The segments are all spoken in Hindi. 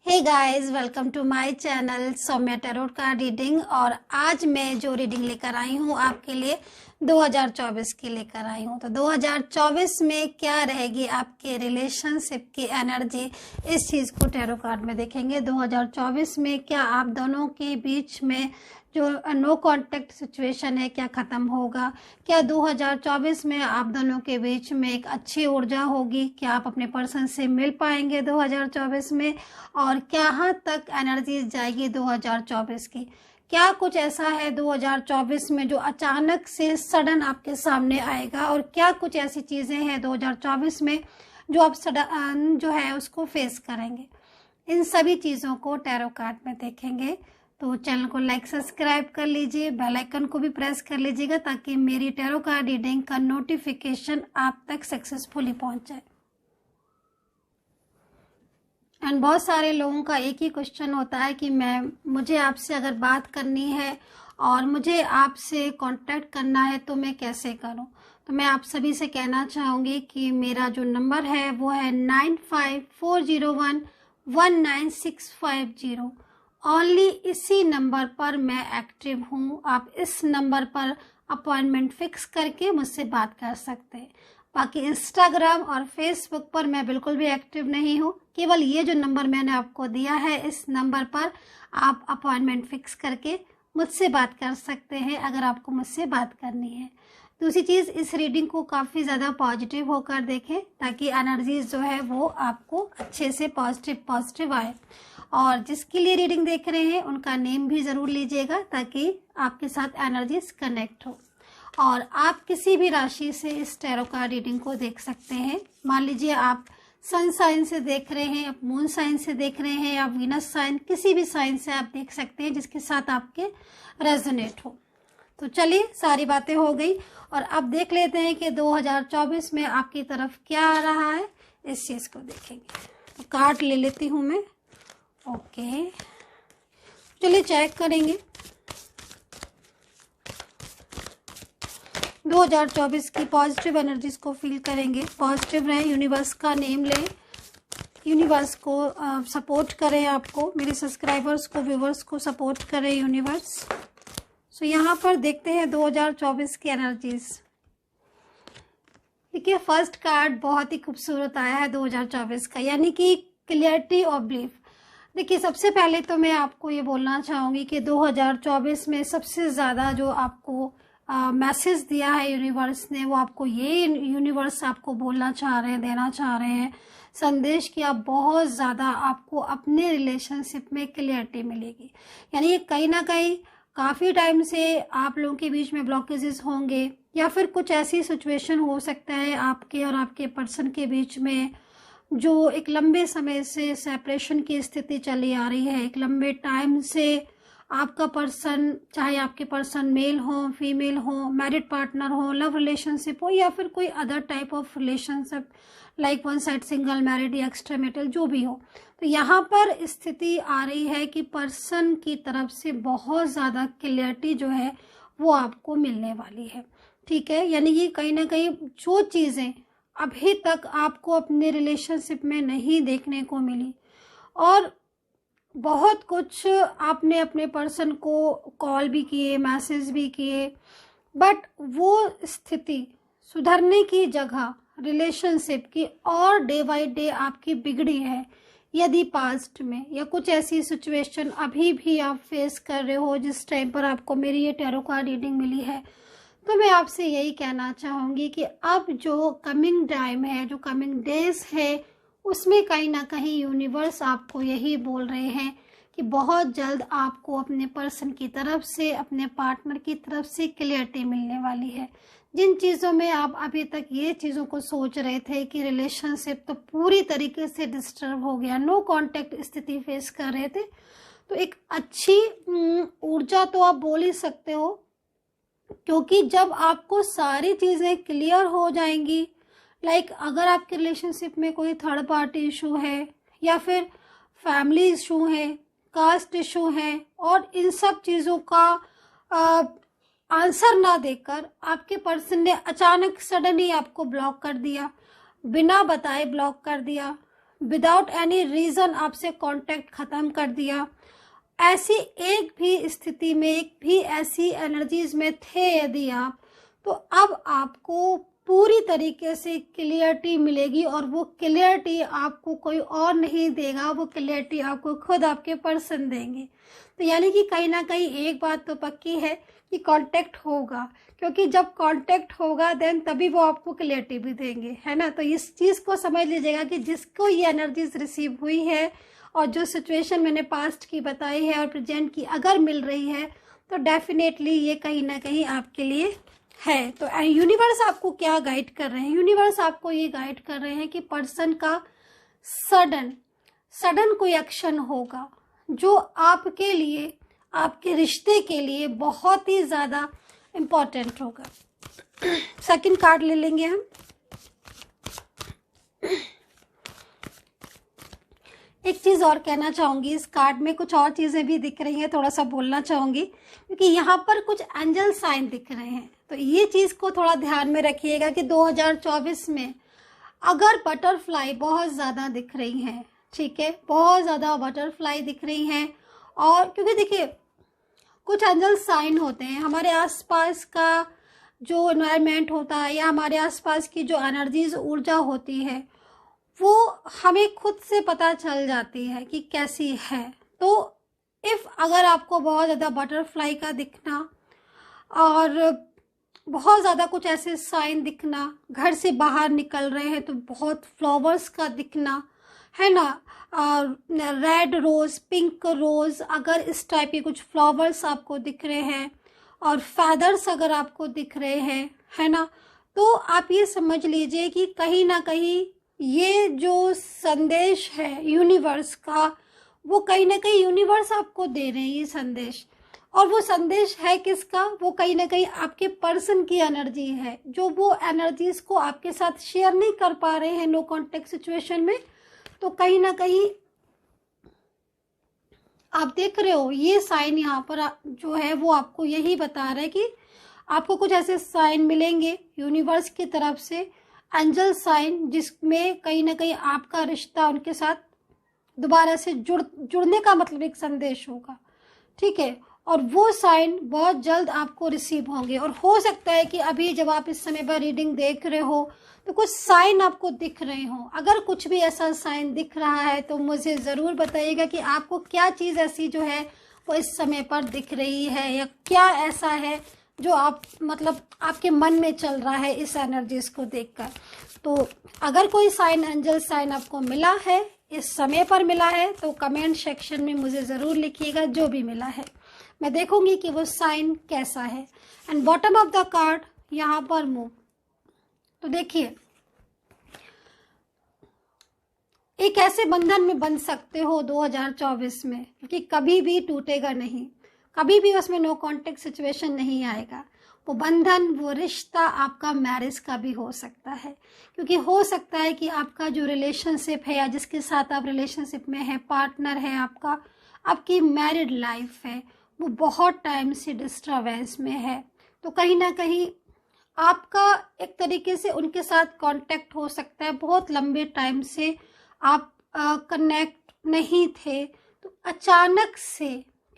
Hey guys, welcome to my channel Saumya tarot card reading. और आज मैं जो रीडिंग लेकर आई हूँ आपके लिए 2024 की लेकर आई हूँ। तो 2024 में क्या रहेगी आपके रिलेशनशिप की एनर्जी, इस चीज़ को टैरो कार्ड में देखेंगे। 2024 में क्या आप दोनों के बीच में जो नो कांटेक्ट सिचुएशन है क्या ख़त्म होगा? क्या 2024 में आप दोनों के बीच में एक अच्छी ऊर्जा होगी? क्या आप अपने पर्सन से मिल पाएंगे 2024 में? और कहाँ तक एनर्जी जाएगी 2024 की? क्या कुछ ऐसा है 2024 में जो अचानक से सडन आपके सामने आएगा? और क्या कुछ ऐसी चीज़ें हैं 2024 में जो आप सडन जो है उसको फेस करेंगे? इन सभी चीज़ों को टैरो कार्ड में देखेंगे। तो चैनल को लाइक सब्सक्राइब कर लीजिए, बेल आइकन को भी प्रेस कर लीजिएगा ताकि मेरी टैरो कार्ड रीडिंग का नोटिफिकेशन आप तक सक्सेसफुली पहुंच जाए। एंड बहुत सारे लोगों का एक ही क्वेश्चन होता है कि मुझे आपसे अगर बात करनी है और मुझे आपसे कांटेक्ट करना है तो मैं कैसे करूं? तो मैं आप सभी से कहना चाहूँगी कि मेरा जो नंबर है वो है 9540119650। ओनली इसी नंबर पर मैं एक्टिव हूँ। आप इस नंबर पर अपॉइंटमेंट फिक्स करके मुझसे बात कर सकते हैं। बाकी इंस्टाग्राम और फेसबुक पर मैं बिल्कुल भी एक्टिव नहीं हूँ। केवल ये जो नंबर मैंने आपको दिया है, इस नंबर पर आप अपॉइंटमेंट फिक्स करके मुझसे बात कर सकते हैं अगर आपको मुझसे बात करनी है। दूसरी चीज़, इस रीडिंग को काफ़ी ज़्यादा पॉजिटिव होकर देखें ताकि एनर्जीज जो है वो आपको अच्छे से पॉजिटिव आए। और जिसके लिए रीडिंग देख रहे हैं उनका नेम भी ज़रूर लीजिएगा ताकि आपके साथ एनर्जीज कनेक्ट हो। और आप किसी भी राशि से इस टैरो कार्ड रीडिंग को देख सकते हैं। मान लीजिए आप सन साइन से देख रहे हैं, आप मून साइन से देख रहे हैं, या वीनस साइन, किसी भी साइन से आप देख सकते हैं जिसके साथ आपके रेजोनेट हो। तो चलिए, सारी बातें हो गई और अब देख लेते हैं कि 2024 में आपकी तरफ क्या आ रहा है, इस चीज़ को देखेंगे। तो कार्ड ले लेती हूँ मैं। ओके, चलिए चेक करेंगे 2024 की पॉजिटिव एनर्जीज को फील करेंगे। पॉजिटिव रहें, यूनिवर्स का नेम लें, यूनिवर्स को सपोर्ट करें, आपको, मेरे सब्सक्राइबर्स को, व्यूवर्स को सपोर्ट करें यूनिवर्स। सो यहाँ पर देखते हैं 2024 की एनर्जीज। देखिए, फर्स्ट कार्ड बहुत ही खूबसूरत आया है 2024 का, यानी कि क्लियरिटी ऑफ बिलीफ। देखिए, सबसे पहले तो मैं आपको ये बोलना चाहूँगी कि 2024 में सबसे ज़्यादा जो आपको मैसेज दिया है यूनिवर्स ने, वो आपको ये यूनिवर्स आपको बोलना चाह रहे हैं, देना चाह रहे हैं संदेश कि आप बहुत ज़्यादा, आपको अपने रिलेशनशिप में क्लियरिटी मिलेगी। यानी ये कहीं ना कहीं काफ़ी टाइम से आप लोगों के बीच में ब्लॉकेजेस होंगे, या फिर कुछ ऐसी सिचुएशन हो सकता है आपके और आपके पर्सन के बीच में जो एक लंबे समय से सेपरेशन की स्थिति चली आ रही है। एक लंबे टाइम से आपका पर्सन, चाहे आपके पर्सन मेल हो, फीमेल हो, मैरिड पार्टनर हो, लव रिलेशनशिप हो, या फिर कोई other type of relationship like one side single, married या एक्स्ट्रामैरिटल, जो भी हो। तो यहाँ पर स्थिति आ रही है कि पर्सन की तरफ से बहुत ज़्यादा क्लियरिटी जो है वो आपको मिलने वाली है। ठीक है, यानी ये कहीं ना कहीं जो चीज़ें अभी तक आपको अपने रिलेशनशिप में नहीं देखने को मिली, और बहुत कुछ आपने अपने पर्सन को कॉल भी किए, मैसेज भी किए, बट वो स्थिति सुधरने की जगह रिलेशनशिप की और डे बाय डे आपकी बिगड़ी है। यदि पास्ट में या कुछ ऐसी सिचुएशन अभी भी आप फेस कर रहे हो जिस टाइम पर आपको मेरी ये टैरो कार्ड रीडिंग मिली है, तो मैं आपसे यही कहना चाहूँगी कि अब जो कमिंग टाइम है, जो कमिंग डेज है, उसमें कहीं ना कहीं यूनिवर्स आपको यही बोल रहे हैं कि बहुत जल्द आपको अपने पर्सन की तरफ से, अपने पार्टनर की तरफ से क्लियरिटी मिलने वाली है। जिन चीज़ों में आप अभी तक ये चीज़ों को सोच रहे थे कि रिलेशनशिप तो पूरी तरीके से डिस्टर्ब हो गया, नो कांटेक्ट स्थिति फेस कर रहे थे, तो एक अच्छी ऊर्जा तो आप बोल ही सकते हो, क्योंकि जब आपको सारी चीज़ें क्लियर हो जाएंगी, लाइक अगर आपके रिलेशनशिप में कोई थर्ड पार्टी इशू है, या फिर फैमिली इशू है, कास्ट इशू है, और इन सब चीज़ों का आंसर ना देकर आपके पर्सन ने अचानक सडनली आपको ब्लॉक कर दिया, बिना बताए ब्लॉक कर दिया, विदाउट एनी रीज़न आपसे कांटेक्ट ख़त्म कर दिया, ऐसी एक भी स्थिति में, एक भी ऐसी एनर्जीज में थे यदि आप, तो अब आपको पूरी तरीके से क्लियरिटी मिलेगी, और वो क्लियरिटी आपको कोई और नहीं देगा, वो क्लियरिटी आपको खुद आपके पर्सन देंगे। तो यानी कि कहीं ना कहीं एक बात तो पक्की है कि कांटेक्ट होगा, क्योंकि जब कांटेक्ट होगा देन तभी वो आपको क्लियरिटी भी देंगे, है ना। तो इस चीज़ को समझ लीजिएगा कि जिसको ये एनर्जीज रिसीव हुई है और जो सिचुएशन मैंने पास्ट की बताई है और प्रेजेंट की अगर मिल रही है, तो डेफिनेटली ये कहीं ना कहीं आपके लिए है। तो यूनिवर्स आपको क्या गाइड कर रहे हैं? यूनिवर्स आपको ये गाइड कर रहे हैं कि पर्सन का सडन कोई एक्शन होगा जो आपके लिए, आपके रिश्ते के लिए बहुत ही ज़्यादा इम्पोर्टेंट होगा। सेकंड कार्ड ले लेंगे हम। एक चीज़ और कहना चाहूँगी, इस कार्ड में कुछ और चीज़ें भी दिख रही हैं, थोड़ा सा बोलना चाहूँगी, क्योंकि यहाँ पर कुछ एंजल साइन दिख रहे हैं। तो ये चीज़ को थोड़ा ध्यान में रखिएगा कि 2024 में अगर बटरफ्लाई बहुत ज़्यादा दिख रही हैं, ठीक है, बहुत ज़्यादा बटरफ्लाई दिख रही हैं, और क्योंकि देखिए कुछ एंजल साइन होते हैं, हमारे आसपास का जो एनवायरनमेंट होता है या हमारे आसपास की जो एनर्जीज, ऊर्जा होती है, वो हमें खुद से पता चल जाती है कि कैसी है। तो अगर आपको बहुत ज़्यादा बटरफ्लाई का दिखना और बहुत ज़्यादा कुछ ऐसे साइन दिखना, घर से बाहर निकल रहे हैं तो बहुत फ्लावर्स का दिखना, है ना, और रेड रोज़, पिंक रोज़, अगर इस टाइप के कुछ फ्लावर्स आपको दिख रहे हैं और फैदर्स अगर आपको दिख रहे हैं, है ना, तो आप ये समझ लीजिए कि कहीं ना कहीं ये जो संदेश है यूनिवर्स का, वो कहीं ना कहीं यूनिवर्स आपको दे रहे हैं ये संदेश। और वो संदेश है किसका? वो कहीं ना कहीं आपके पर्सन की एनर्जी है, जो वो एनर्जीज को आपके साथ शेयर नहीं कर पा रहे हैं नो कॉन्टेक्ट सिचुएशन में। तो कहीं ना कहीं आप देख रहे हो ये साइन यहाँ पर जो है वो आपको यही बता रहा है कि आपको कुछ ऐसे साइन मिलेंगे यूनिवर्स की तरफ से, एंजल साइन, जिसमें कहीं ना कहीं आपका रिश्ता उनके साथ दोबारा से जुड़ने का मतलब एक संदेश होगा, ठीक है। और वो साइन बहुत जल्द आपको रिसीव होंगे, और हो सकता है कि अभी जब आप इस समय पर रीडिंग देख रहे हो तो कुछ साइन आपको दिख रहे हो। अगर कुछ भी ऐसा साइन दिख रहा है तो मुझे ज़रूर बताइएगा कि आपको क्या चीज़ ऐसी जो है वो इस समय पर दिख रही है, या क्या ऐसा है जो आप मतलब आपके मन में चल रहा है इस एनर्जीज को देखकर। तो अगर कोई साइन, एंजल साइन आपको मिला है, इस समय पर मिला है, तो कमेंट सेक्शन में मुझे ज़रूर लिखिएगा जो भी मिला है, मैं देखूंगी कि वो साइन कैसा है। And bottom of the card यहाँ पर मूव। तो देखिए एक ऐसे बंधन में बंध सकते हो 2024 में, क्योंकि कभी भी टूटेगा नहीं, कभी भी उसमें नो कॉन्टेक्ट सिचुएशन नहीं आएगा। वो बंधन, वो रिश्ता आपका मैरिज का भी हो सकता है, क्योंकि हो सकता है कि आपका जो रिलेशनशिप है या जिसके साथ आप रिलेशनशिप में है, पार्टनर है आपका, आपकी मैरिड लाइफ है, वो बहुत टाइम से डिस्टर्बेंस में है। तो कहीं ना कहीं आपका एक तरीके से उनके साथ कांटेक्ट हो सकता है, बहुत लंबे टाइम से आप कनेक्ट नहीं थे, तो अचानक से,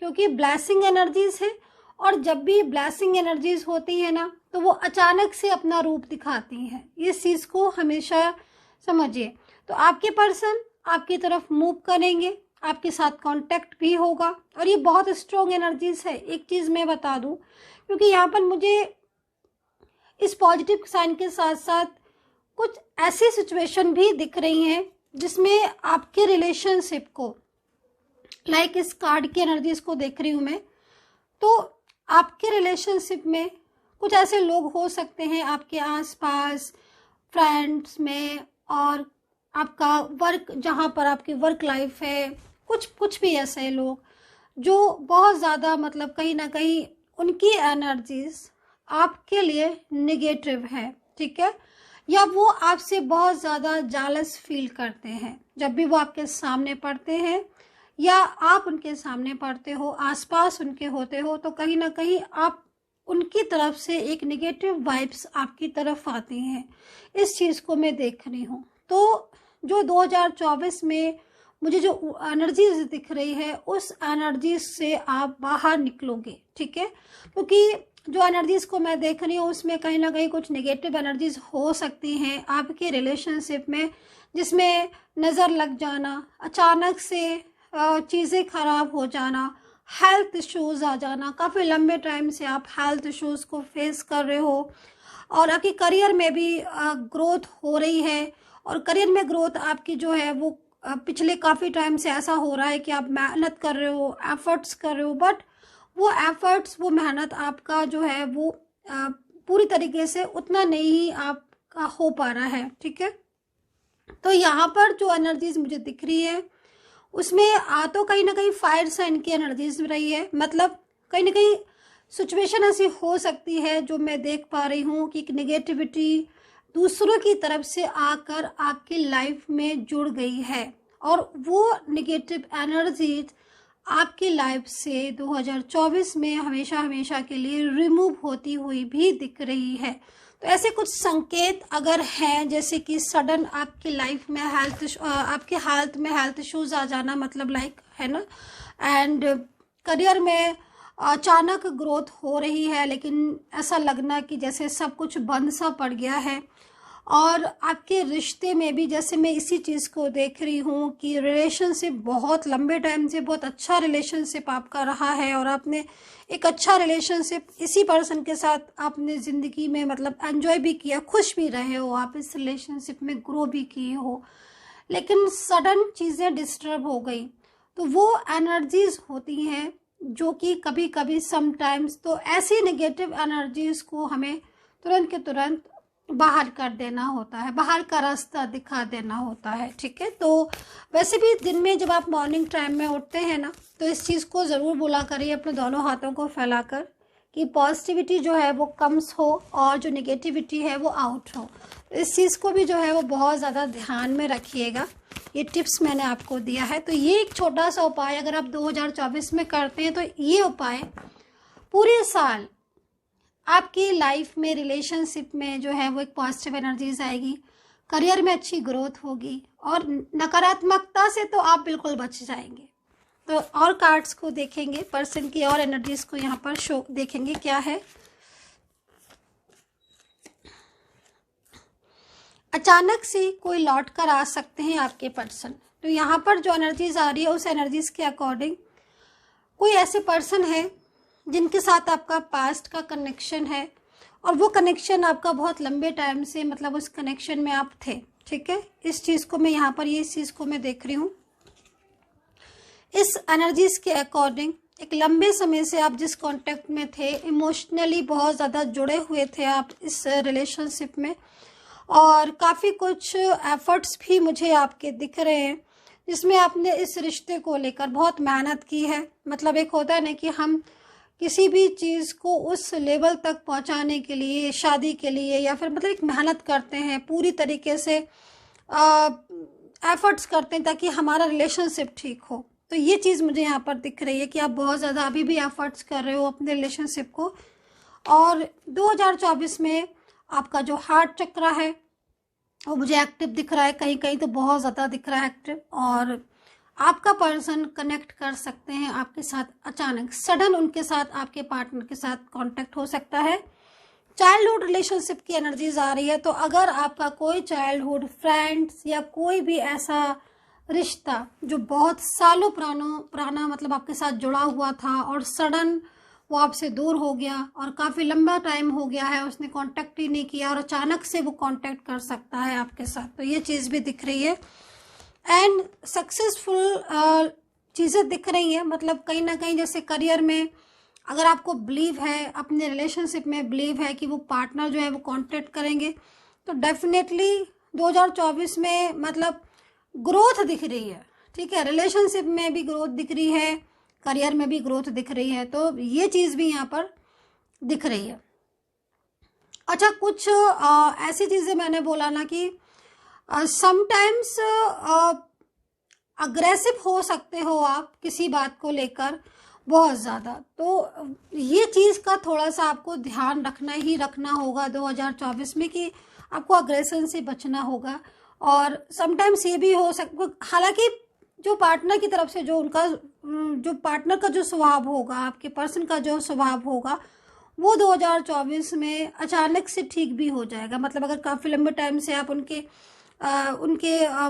क्योंकि ब्लेसिंग एनर्जीज है, और जब भी ब्लेसिंग एनर्जीज होती है ना तो वो अचानक से अपना रूप दिखाती हैं, इस चीज़ को हमेशा समझिए। तो आपके पर्सन आपकी तरफ मूव करेंगे, आपके साथ कांटेक्ट भी होगा, और ये बहुत स्ट्रॉन्ग एनर्जीज है। एक चीज़ मैं बता दूं, क्योंकि यहाँ पर मुझे इस पॉजिटिव साइन के साथ साथ कुछ ऐसी सिचुएशन भी दिख रही हैं जिसमें आपके रिलेशनशिप को, लाइक इस कार्ड की एनर्जीज को देख रही हूँ मैं, तो आपके रिलेशनशिप में कुछ ऐसे लोग हो सकते हैं आपके आसपास, फ्रेंड्स में, और आपका वर्क, जहाँ पर आपकी वर्क लाइफ है, कुछ भी ऐसे लोग जो बहुत ज़्यादा मतलब कहीं ना कहीं उनकी एनर्जीज आपके लिए निगेटिव है, ठीक है, या वो आपसे बहुत ज़्यादा जालस फील करते हैं जब भी वो आपके सामने पड़ते हैं या आप उनके सामने पड़ते हो, आसपास उनके होते हो, तो कहीं ना कहीं आप उनकी तरफ से एक नेगेटिव वाइब्स आपकी तरफ आती हैं। इस चीज़ को मैं देख रही हूँ। तो जो 2024 में मुझे जो एनर्जीज दिख रही है उस एनर्जी से आप बाहर निकलोगे, ठीक है। क्योंकि जो एनर्जीज को मैं देख रही हूँ उसमें कहीं ना कहीं कुछ नेगेटिव एनर्जीज हो सकती हैं आपके रिलेशनशिप में, जिसमें नज़र लग जाना, अचानक से चीज़ें खराब हो जाना, हेल्थ इश्यूज आ जाना। काफ़ी लंबे टाइम से आप हेल्थ इश्यूज को फेस कर रहे हो और आपकी करियर में भी ग्रोथ हो रही है। और करियर में ग्रोथ आपकी जो है वो पिछले काफ़ी टाइम से ऐसा हो रहा है कि आप मेहनत कर रहे हो, एफर्ट्स कर रहे हो, बट वो एफर्ट्स, वो मेहनत आपका जो है वो पूरी तरीके से उतना नहीं आपका हो पा रहा है, ठीक है। तो यहाँ पर जो एनर्जीज मुझे दिख रही है उसमें तो कहीं ना कहीं फायर साइन की एनर्जीज रही है। मतलब कहीं ना कहीं सिचुएशन ऐसी हो सकती है जो मैं देख पा रही हूँ कि एक नेगेटिविटी दूसरों की तरफ से आकर आपकी लाइफ में जुड़ गई है और वो नेगेटिव एनर्जीज आपकी लाइफ से 2024 में हमेशा हमेशा के लिए रिमूव होती हुई भी दिख रही है। तो ऐसे कुछ संकेत अगर हैं, जैसे कि सडन आपकी लाइफ में आपके हेल्थ में हेल्थ इश्यूज आ जाना, मतलब लाइक है ना, एंड करियर में अचानक ग्रोथ हो रही है लेकिन ऐसा लगना कि जैसे सब कुछ बंद सा पड़ गया है। और आपके रिश्ते में भी जैसे मैं इसी चीज़ को देख रही हूँ कि रिलेशनशिप बहुत लंबे टाइम से बहुत अच्छा रिलेशनशिप आपका रहा है और आपने एक अच्छा रिलेशनशिप इसी पर्सन के साथ आपने ज़िंदगी में मतलब एंजॉय भी किया, खुश भी रहे हो, आप इस रिलेशनशिप में ग्रो भी किए हो, लेकिन सडन चीज़ें डिस्टर्ब हो गई। तो वो एनर्जीज होती हैं जो कि कभी कभी समटाइम्स तो ऐसी नेगेटिव एनर्जीज को हमें तुरंत के तुरंत बाहर कर देना होता है, बाहर का रास्ता दिखा देना होता है, ठीक है। तो वैसे भी दिन में जब आप मॉर्निंग टाइम में उठते हैं ना, तो इस चीज़ को ज़रूर बोला करिए अपने दोनों हाथों को फैलाकर कि पॉजिटिविटी जो है वो कम्स हो और जो नेगेटिविटी है वो आउट हो। इस चीज़ को भी जो है वो बहुत ज़्यादा ध्यान में रखिएगा। ये टिप्स मैंने आपको दिया है। तो ये एक छोटा सा उपाय अगर आप 2024 में करते हैं तो ये उपाय पूरे साल आपकी लाइफ में रिलेशनशिप में जो है वो एक पॉजिटिव एनर्जीज आएगी, करियर में अच्छी ग्रोथ होगी और नकारात्मकता से तो आप बिल्कुल बच जाएंगे। तो और कार्ड्स को देखेंगे, पर्सन की और एनर्जीज को यहाँ पर शो देखेंगे क्या है। अचानक से कोई लौट कर आ सकते हैं आपके पर्सन। तो यहाँ पर जो एनर्जीज आ रही है उस एनर्जीज के अकॉर्डिंग कोई ऐसे पर्सन है जिनके साथ आपका पास्ट का कनेक्शन है और वो कनेक्शन आपका बहुत लंबे टाइम से मतलब उस कनेक्शन में आप थे, ठीक है। इस चीज़ को मैं यहाँ पर इस चीज़ को मैं देख रही हूँ। इस एनर्जीज के अकॉर्डिंग एक लंबे समय से आप जिस कांटेक्ट में थे, इमोशनली बहुत ज़्यादा जुड़े हुए थे आप इस रिलेशनशिप में और काफ़ी कुछ एफर्ट्स भी मुझे आपके दिख रहे हैं जिसमें आपने इस रिश्ते को लेकर बहुत मेहनत की है। मतलब एक होता है ना कि हम किसी भी चीज़ को उस लेवल तक पहुंचाने के लिए, शादी के लिए या फिर मतलब एक मेहनत करते हैं, पूरी तरीके से एफर्ट्स करते हैं ताकि हमारा रिलेशनशिप ठीक हो। तो ये चीज़ मुझे यहाँ पर दिख रही है कि आप बहुत ज़्यादा अभी भी एफर्ट्स कर रहे हो अपने रिलेशनशिप को। और 2024 में आपका जो हार्ट चक्र है वो मुझे एक्टिव दिख रहा है, कहीं कहीं तो बहुत ज़्यादा दिख रहा है एक्टिव। और आपका पर्सन कनेक्ट कर सकते हैं आपके साथ, अचानक सडन उनके साथ आपके पार्टनर के साथ कांटेक्ट हो सकता है। चाइल्डहुड रिलेशनशिप की एनर्जीज आ रही है। तो अगर आपका कोई चाइल्डहुड फ्रेंड्स या कोई भी ऐसा रिश्ता जो बहुत सालों पुराना मतलब आपके साथ जुड़ा हुआ था और सडन वो आपसे दूर हो गया और काफ़ी लंबा टाइम हो गया है उसने कांटेक्ट ही नहीं किया और अचानक से वो कांटेक्ट कर सकता है आपके साथ, तो ये चीज़ भी दिख रही है। एंड सक्सेसफुल चीज़ें दिख रही हैं। मतलब कहीं ना कहीं जैसे करियर में अगर आपको बिलीव है, अपने रिलेशनशिप में बिलीव है कि वो पार्टनर जो है वो कांटेक्ट करेंगे, तो डेफिनेटली 2024 में मतलब ग्रोथ दिख रही है, ठीक है। रिलेशनशिप में भी ग्रोथ दिख रही है, करियर में भी ग्रोथ दिख रही है, तो ये चीज़ भी यहाँ पर दिख रही है। अच्छा, कुछ ऐसी चीज़ें मैंने बोला ना कि समटाइम्स अग्रेसिव हो सकते हो आप किसी बात को लेकर बहुत ज़्यादा, तो ये चीज़ का थोड़ा सा आपको ध्यान रखना होगा 2024 में कि आपको अग्रेशन से बचना होगा। और समटाइम्स ये भी हो सकता, हालांकि जो पार्टनर की तरफ से जो उनका जो पार्टनर का जो स्वभाव होगा, आपके पर्सन का जो स्वभाव होगा, वो 2024 में अचानक से ठीक भी हो जाएगा। मतलब अगर काफ़ी लंबे टाइम से आप उनके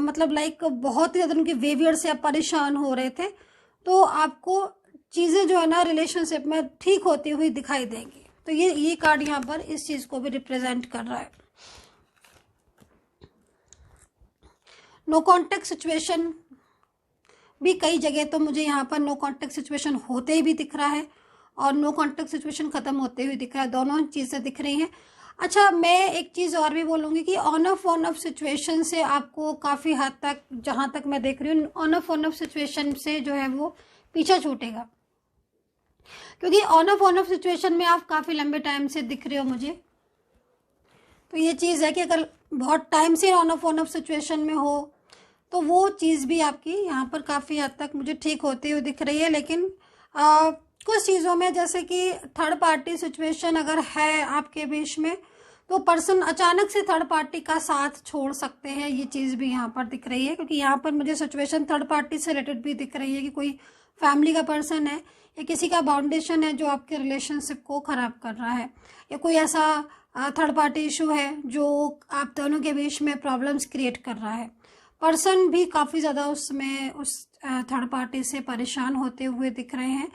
मतलब लाइक बहुत ही ज़्यादा उनके बिहेवियर से आप परेशान हो रहे थे, तो आपको चीज़ें जो है ना रिलेशनशिप में ठीक होती हुई दिखाई देंगी। तो ये कार्ड यहाँ पर इस चीज़ को भी रिप्रेजेंट कर रहा है। नो कॉन्टेक्ट सिचुएशन भी कई जगह तो मुझे यहाँ पर नो कॉन्टेक्ट सिचुएशन होते ही भी दिख रहा है और नो कॉन्टेक्ट सिचुएशन ख़त्म होते हुए दिख रहा है, दोनों चीज़ें दिख रही हैं। अच्छा, मैं एक चीज़ और भी बोलूँगी कि ऑन ऑफ सिचुएशन से आपको काफ़ी हद तक, जहाँ तक मैं देख रही हूँ, ऑन ऑफ सिचुएशन से जो है वो पीछा छूटेगा, क्योंकि ऑन ऑफ सिचुएशन में आप काफ़ी लंबे टाइम से दिख रहे हो मुझे। तो ये चीज़ है कि अगर बहुत टाइम से ऑन ऑफ सिचुएशन में हो तो वो चीज़ भी आपकी यहाँ पर काफ़ी हद तक मुझे ठीक होती हुई दिख रही है। लेकिन कुछ चीज़ों में, जैसे कि थर्ड पार्टी सिचुएशन अगर है आपके बीच में, तो पर्सन अचानक से थर्ड पार्टी का साथ छोड़ सकते हैं, ये चीज़ भी यहाँ पर दिख रही है। क्योंकि यहाँ पर मुझे सिचुएशन थर्ड पार्टी से रिलेटेड भी दिख रही है कि कोई फैमिली का पर्सन है या किसी का बाउंडेशन है जो आपके रिलेशनशिप को ख़राब कर रहा है, या कोई ऐसा थर्ड पार्टी इशू है जो आप दोनों के बीच में प्रॉब्लम्स क्रिएट कर रहा है। पर्सन भी काफ़ी ज़्यादा उसमें उस थर्ड पार्टी से परेशान होते हुए दिख रहे हैं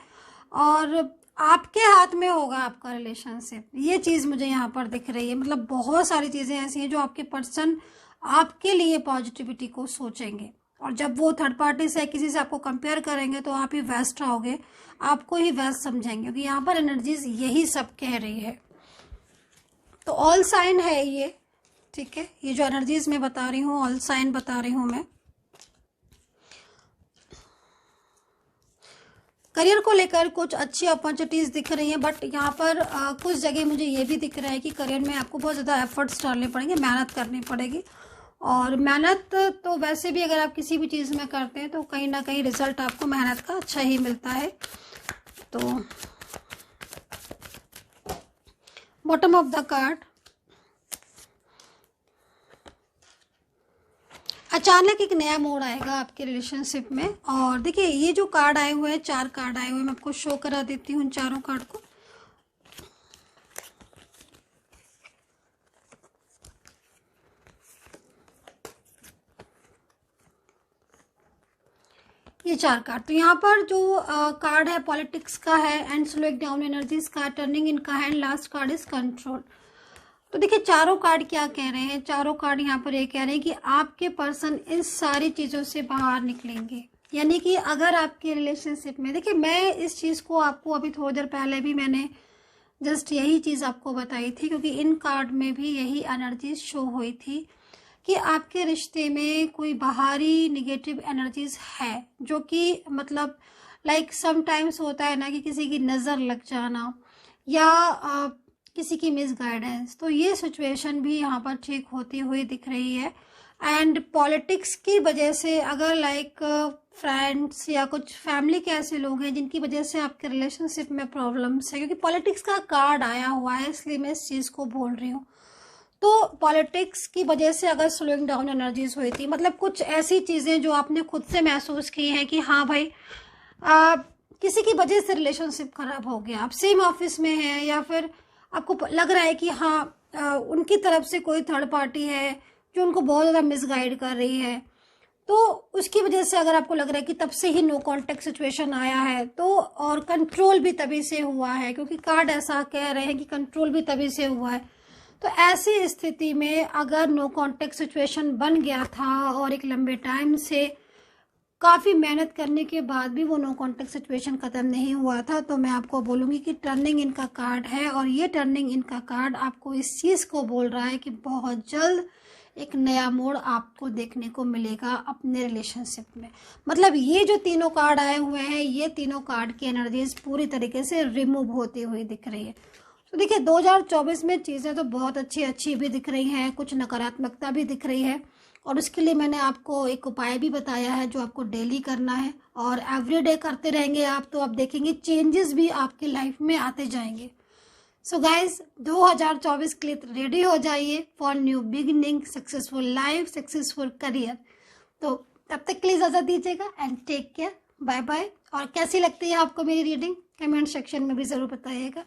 और आपके हाथ में होगा आपका रिलेशनशिप, ये चीज़ मुझे यहाँ पर दिख रही है। मतलब बहुत सारी चीज़ें ऐसी हैं जो आपके पर्सन आपके लिए पॉजिटिविटी को सोचेंगे, और जब वो थर्ड पार्टी से किसी से आपको कंपेयर करेंगे तो आप ही वेस्ट रहोगे, आपको ही वेस्ट समझेंगे, क्योंकि यहाँ पर एनर्जीज यही सब कह रही है। तो ऑल साइन है ये, ठीक है, ये जो एनर्जीज मैं बता रही हूँ, ऑल साइन बता रही हूँ मैं। करियर को लेकर कुछ अच्छी अपॉर्चुनिटीज़ दिख रही हैं, बट यहाँ पर कुछ जगह मुझे ये भी दिख रहा है कि करियर में आपको बहुत ज़्यादा एफर्ट्स डालने पड़ेंगे, मेहनत करनी पड़ेगी। और मेहनत तो वैसे भी अगर आप किसी भी चीज़ में करते हैं तो कहीं ना कहीं रिजल्ट आपको मेहनत का अच्छा ही मिलता है। तो बॉटम ऑफ द कार्ड, अचानक एक नया मोड़ आएगा आपके रिलेशनशिप में। और देखिए ये जो कार्ड आए हुए हैं, 4 कार्ड आए हुए हैं, मैं आपको शो करा देती हूँ उन चारों कार्ड को। ये 4 कार्ड, तो यहाँ पर जो कार्ड है पॉलिटिक्स का है, एंड स्लोइंग डाउन एनर्जीज का, टर्निंग इन का है, and last card is control. तो देखिए चारों कार्ड क्या कह रहे हैं, चारों कार्ड यहाँ पर ये कह रहे हैं कि आपके पर्सन इन सारी चीज़ों से बाहर निकलेंगे। यानी कि अगर आपके रिलेशनशिप में, देखिए मैं इस चीज़ को आपको अभी थोड़ी देर पहले भी मैंने जस्ट यही चीज़ आपको बताई थी, क्योंकि इन कार्ड में भी यही एनर्जीज शो हुई थी कि आपके रिश्ते में कोई बाहरी निगेटिव एनर्जीज है, जो कि मतलब लाइक समटाइम्स होता है ना कि किसी की नज़र लग जाना या किसी की मिस गाइडेंस, तो ये सिचुएशन भी यहाँ पर ठीक होती हुई दिख रही है। एंड पॉलिटिक्स की वजह से अगर लाइक फ्रेंड्स या कुछ फैमिली के ऐसे लोग हैं जिनकी वजह से आपके रिलेशनशिप में प्रॉब्लम्स है, क्योंकि पॉलिटिक्स का कार्ड आया हुआ है इसलिए मैं इस चीज़ को बोल रही हूँ। तो पॉलिटिक्स की वजह से अगर स्लोइंग डाउन एनर्जीज हुई थी, मतलब कुछ ऐसी चीज़ें जो आपने खुद से महसूस की हैं कि हाँ भाई किसी की वजह से रिलेशनशिप खराब हो गया, आप सेम ऑफिस में हैं या फिर आपको लग रहा है कि हाँ उनकी तरफ से कोई थर्ड पार्टी है जो उनको बहुत ज़्यादा मिसगाइड कर रही है, तो उसकी वजह से अगर आपको लग रहा है कि तब से ही नो कॉन्टेक्ट सिचुएशन आया है, तो और कंट्रोल भी तभी से हुआ है, क्योंकि कार्ड ऐसा कह रहे हैं कि कंट्रोल भी तभी से हुआ है। तो ऐसी स्थिति में अगर नो कॉन्टेक्ट सिचुएशन बन गया था और एक लंबे टाइम से काफ़ी मेहनत करने के बाद भी वो नो कॉन्टेक्ट सिचुएशन ख़त्म नहीं हुआ था, तो मैं आपको बोलूँगी कि टर्निंग इनका कार्ड है, और ये टर्निंग इनका कार्ड आपको इस चीज़ को बोल रहा है कि बहुत जल्द एक नया मोड़ आपको देखने को मिलेगा अपने रिलेशनशिप में। मतलब ये जो तीनों कार्ड आए हुए हैं, ये तीनों कार्ड की एनर्जीज पूरी तरीके से रिमूव होती हुई दिख रही है। तो देखिए 2024 में चीज़ें तो बहुत अच्छी भी दिख रही हैं, कुछ नकारात्मकता भी दिख रही है, और उसके लिए मैंने आपको एक उपाय भी बताया है जो आपको डेली करना है, और एवरीडे करते रहेंगे आप तो आप देखेंगे चेंजेस भी आपकी लाइफ में आते जाएंगे। सो गाइज 2024 के लिए रेडी हो जाइए for new beginning, successful life, successful career. तो तब तक के लिए इजाज़त दीजिएगा and take care, bye bye. और कैसी लगती है आपको मेरी रीडिंग कमेंट सेक्शन में भी ज़रूर बताइएगा।